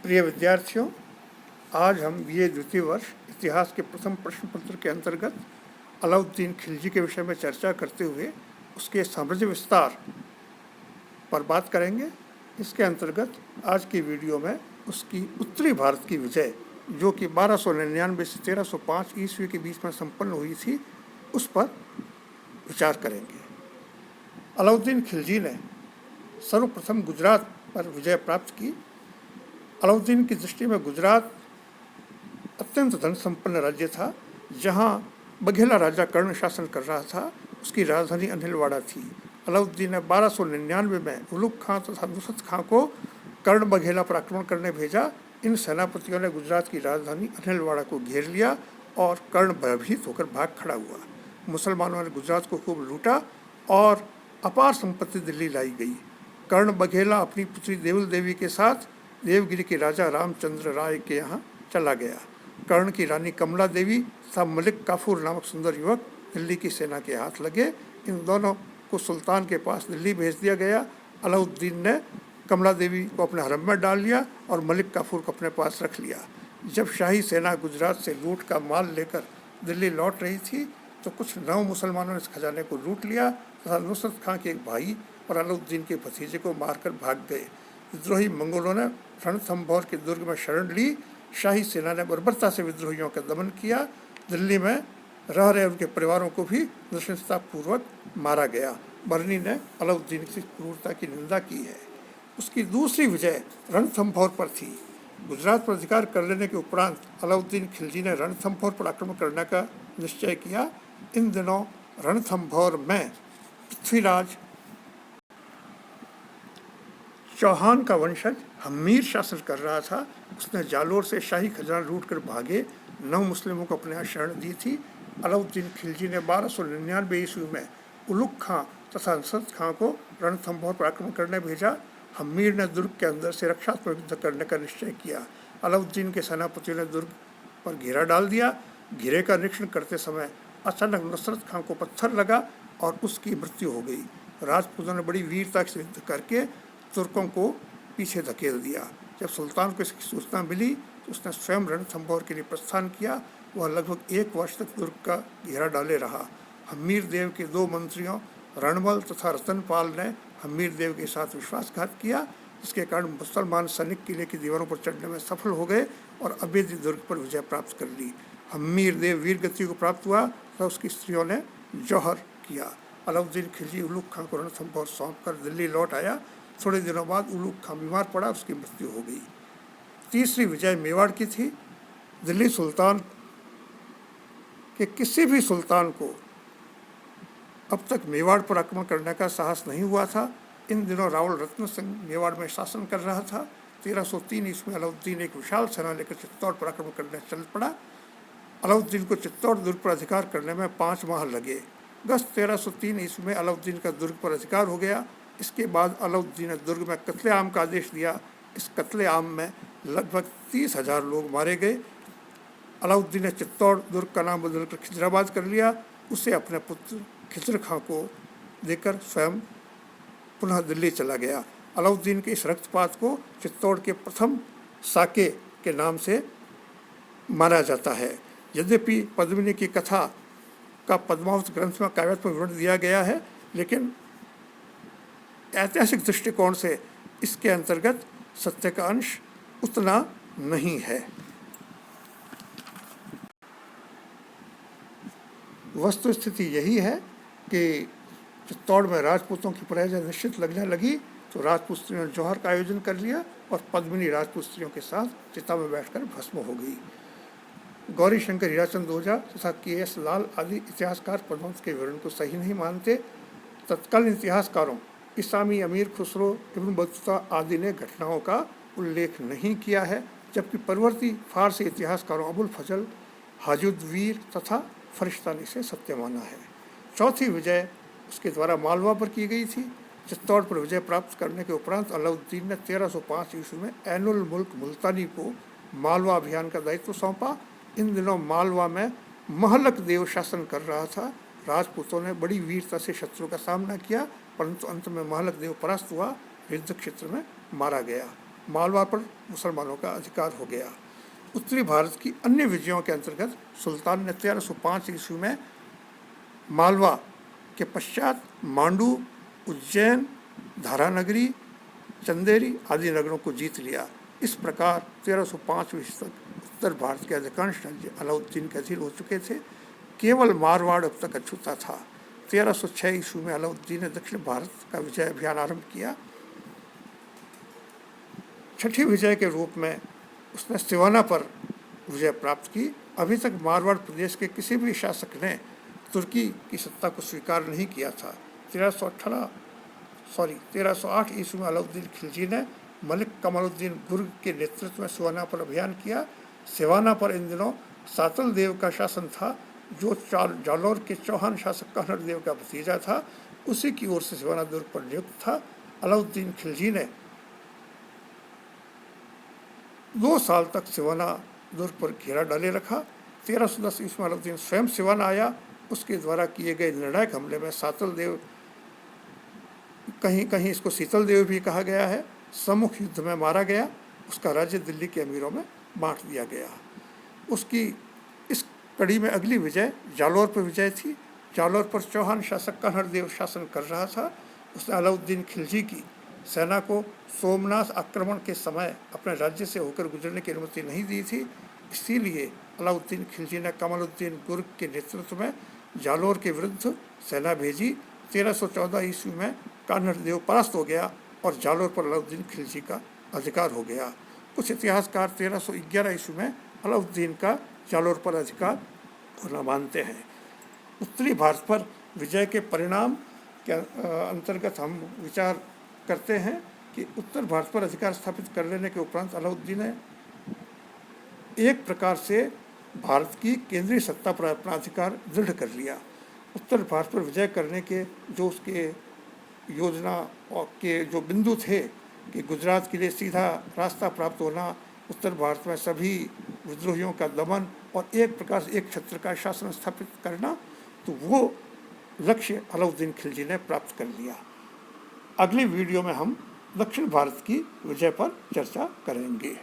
प्रिय विद्यार्थियों, आज हम बीए द्वितीय वर्ष इतिहास के प्रथम प्रश्न पत्र के अंतर्गत अलाउद्दीन खिलजी के विषय में चर्चा करते हुए उसके साम्राज्य विस्तार पर बात करेंगे। इसके अंतर्गत आज की वीडियो में उसकी उत्तरी भारत की विजय, जो कि 1299 से 1305 ईस्वी के बीच में संपन्न हुई थी, उस पर विचार करेंगे। अलाउद्दीन खिलजी ने सर्वप्रथम गुजरात पर विजय प्राप्त की। अलाउद्दीन की दृष्टि में गुजरात अत्यंत धन संपन्न राज्य था, जहां बघेला राजा कर्ण शासन कर रहा था। उसकी राजधानी अनिलवाड़ा थी। अलाउद्दीन ने 1299 में उलुग खां तथा नुसरत खां को कर्ण बघेला पर आक्रमण करने भेजा। इन सेनापतियों ने गुजरात की राजधानी अनिलवाड़ा को घेर लिया और कर्ण भयभीत होकर भाग खड़ा हुआ। मुसलमानों ने गुजरात को खूब लूटा और अपार संपत्ति दिल्ली लाई गई। कर्ण बघेला अपनी पुत्री देवल देवी के साथ देवगिरी के राजा रामचंद्र राय के यहाँ चला गया। कर्ण की रानी कमला देवी तथा मलिक काफूर नामक सुंदर युवक दिल्ली की सेना के हाथ लगे। इन दोनों को सुल्तान के पास दिल्ली भेज दिया गया। अलाउद्दीन ने कमला देवी को अपने हरम में डाल लिया और मलिक काफूर को अपने पास रख लिया। जब शाही सेना गुजरात से लूट का माल लेकर दिल्ली लौट रही थी, तो कुछ नौ मुसलमानों ने इस खजाने को लूट लिया तथा नुसरत खां के एक भाई और अलाउद्दीन के भतीजे को मारकर भाग गए। विद्रोही मंगोलों ने रणथंभौर के दुर्ग में शरण ली। शाही सेना ने बर्बरता से विद्रोहियों का दमन किया। दिल्ली में रह रहे उनके परिवारों को भी नृशंसतापूर्वक मारा गया। बर्नी ने अलाउद्दीन की क्रूरता की निंदा की है। उसकी दूसरी विजय रणथंभौर पर थी। गुजरात पर अधिकार कर लेने के उपरांत अलाउद्दीन खिलजी ने रणथंभौर पर आक्रमण करने का निश्चय किया। इन दिनों रणथंभौर में पृथ्वीराज चौहान का वंशज हम्मीर शासन कर रहा था। उसने जालोर से शाही खजाना लूट कर भागे 9 मुस्लिमों को अपने यहाँ शरण दी थी। अलाउद्दीन खिलजी ने 1299 ईस्वी में उलुग खां तथा नुसरत खां को रणथंभौर पर आक्रमण करने भेजा। हम्मीर ने दुर्ग के अंदर से रक्षात्मक युद्ध करने का निश्चय किया। अलाउद्दीन के सेनापतियों ने दुर्ग पर घेरा डाल दिया। घेरे का निरीक्षण करते समय अचानक नुसरत खां को पत्थर लगा और उसकी मृत्यु हो गई। राजपूतों ने बड़ी वीरता से युद्ध करके तुर्कों को पीछे धकेल दिया। जब सुल्तान को इसकी सूचना मिली तो उसने स्वयं रणथंभौर के लिए प्रस्थान किया। वह लगभग 1 वर्ष तक दुर्ग का घेरा डाले रहा। हम्मीर देव के 2 मंत्रियों रणमल तथा रतनपाल ने हम्मीर देव के साथ विश्वासघात किया, जिसके कारण मुसलमान सैनिक किले की दीवारों पर चढ़ने में सफल हो गए और अबेदी दुर्ग पर विजय प्राप्त कर ली। हम्मीर देव वीरगति को प्राप्त हुआ तथा उसकी स्त्रियों ने जौहर किया। अलाउद्दीन खिलजी उलुग खां को रणथंभौर सौंप कर दिल्ली लौट आया। थोड़े दिनों बाद उलुग खां बीमार पड़ा और उसकी मृत्यु हो गई। तीसरी विजय मेवाड़ की थी। दिल्ली सुल्तान के किसी भी सुल्तान को अब तक मेवाड़ पर आक्रमण करने का साहस नहीं हुआ था। इन दिनों रावल रत्न सिंह मेवाड़ में शासन कर रहा था। 1303 ईस्वी में अलाउद्दीन एक विशाल सेना लेकर चित्तौड़ पर आक्रमण करने चल पड़ा। अलाउद्दीन को चित्तौड़ दुर्ग पर अधिकार करने में 5 माह लगे। अगस्त 1303 ईस्वी में अलाउद्दीन का दुर्ग पर अधिकार हो गया। इसके बाद अलाउद्दीन ने दुर्ग में कत्लेआम का आदेश दिया। इस कत्लेआम में लगभग 30,000 लोग मारे गए। अलाउद्दीन ने चित्तौड़ दुर्ग का नाम बदलकर खिजराबाद कर लिया। उसे अपने पुत्र खिजर खां को देकर स्वयं पुनः दिल्ली चला गया। अलाउद्दीन के इस रक्तपात को चित्तौड़ के प्रथम साके के नाम से माना जाता है। यद्यपि पद्मिनी की कथा का पद्मावत ग्रंथ में काव्यात्मक विवरण दिया गया है, लेकिन ऐतिहासिक दृष्टिकोण से इसके अंतर्गत सत्य का अंश उतना नहीं है। वस्तु स्थिति यही है कि चित्तौड़ में राजपूतों की पराजय निश्चित लगने लगी तो राजपूत स्त्रियों ने जौहर का आयोजन कर लिया और पद्मिनी राजपूत स्त्रियों के साथ चिता में बैठकर भस्म हो गई। गौरी शंकर, हीराचंद ओझा तथा के.एस. लाल आदि इतिहासकार पद्मावत के विवरण को सही नहीं मानते। तत्कालीन इतिहासकारों इस्लामी अमीर खुसरो, इब्न बतूता आदि ने घटनाओं का उल्लेख नहीं किया है, जबकि परवर्ती फारसी इतिहासकारों अबुल फजल, हाजुद्वीर तथा फरिश्ता ने इसे सत्य माना है। चौथी विजय उसके द्वारा मालवा पर की गई थी। चित्तौड़ पर विजय प्राप्त करने के उपरांत अलाउद्दीन ने 1305 ईस्वी में ऐनुल मुल्क मुल्तानी को मालवा अभियान का दायित्व सौंपा। इन दिनों मालवा में महलक देव शासन कर रहा था। राजपूतों ने बड़ी वीरता से शत्रु का सामना किया, परंतु अंत में महलक देव परास्त हुआ, युद्ध क्षेत्र में मारा गया। मालवा पर मुसलमानों का अधिकार हो गया। उत्तरी भारत की अन्य विजयों के अंतर्गत सुल्तान ने 1305 ईस्वी में मालवा के पश्चात मांडू, उज्जैन, धारानगरी, चंदेरी आदि नगरों को जीत लिया। इस प्रकार 1305 ईस्वी तक उत्तर भारत के अधिकांश राज्य अलाउद्दीन के अधीन हो चुके थे। केवल मारवाड़ अब तक अछूता था। 1306 ईस्वी में अलाउद्दीन ने दक्षिण भारत का विजय अभियान आरंभ किया। छठी विजय के रूप में उसने सिवाना पर विजय प्राप्त की। अभी तक मारवाड़ प्रदेश के किसी भी शासक ने तुर्की की सत्ता को स्वीकार नहीं किया था। 1308 ईस्वी में अलाउद्दीन खिलजी ने मलिक कमालुद्दीन गुर्ग के नेतृत्व में सिवाना पर अभियान किया। सिवाना पर इन दिनों सातल देव का शासन था, जो जालौर के चौहान शासक कान्हड़ देव का भतीजा था। उसी की ओर से सिवाना दुर्ग पर नियुक्त था। अलाउद्दीन खिलजी ने 2 साल तक सिवाना दुर्ग पर घेरा डाले रखा। 1310 ईस्वी में अलाउद्दीन स्वयं सिवाना आया। उसके द्वारा किए गए निर्णायक हमले में सातल देव, कहीं कहीं इसको शीतल देव भी कहा गया है, सम्मुख युद्ध में मारा गया। उसका राज्य दिल्ली के अमीरों में बांट दिया गया। उसकी इस कड़ी में अगली विजय जालौर पर विजय थी। जालौर पर चौहान शासक कान्हड़ देव शासन कर रहा था। उसने अलाउद्दीन खिलजी की सेना को सोमनाथ आक्रमण के समय अपने राज्य से होकर गुजरने की अनुमति नहीं दी थी। इसीलिए अलाउद्दीन खिलजी ने कमालुद्दीन गुर्ग के नेतृत्व में जालौर के विरुद्ध सेना भेजी। 1314 ईस्वी में कान्हड़ देव परास्त हो गया और जालौर पर अलाउद्दीन खिलजी का अधिकार हो गया। कुछ इतिहासकार 1311 ईस्वी में अलाउद्दीन का जालौर पर अधिकार होना मानते हैं। उत्तरी भारत पर विजय के परिणाम के अंतर्गत हम विचार करते हैं कि उत्तर भारत पर अधिकार स्थापित कर लेने के उपरांत अलाउद्दीन ने एक प्रकार से भारत की केंद्रीय सत्ता पर अपना अधिकार दृढ़ कर लिया। उत्तर भारत पर विजय करने के जो उसके योजना और के जो बिंदु थे कि गुजरात के लिए सीधा रास्ता प्राप्त होना, उत्तर भारत में सभी विद्रोहियों का दमन और एक प्रकार से एक छत्र का शासन स्थापित करना, तो वो लक्ष्य अलाउद्दीन खिलजी ने प्राप्त कर लिया। अगली वीडियो में हम दक्षिण भारत की विजय पर चर्चा करेंगे।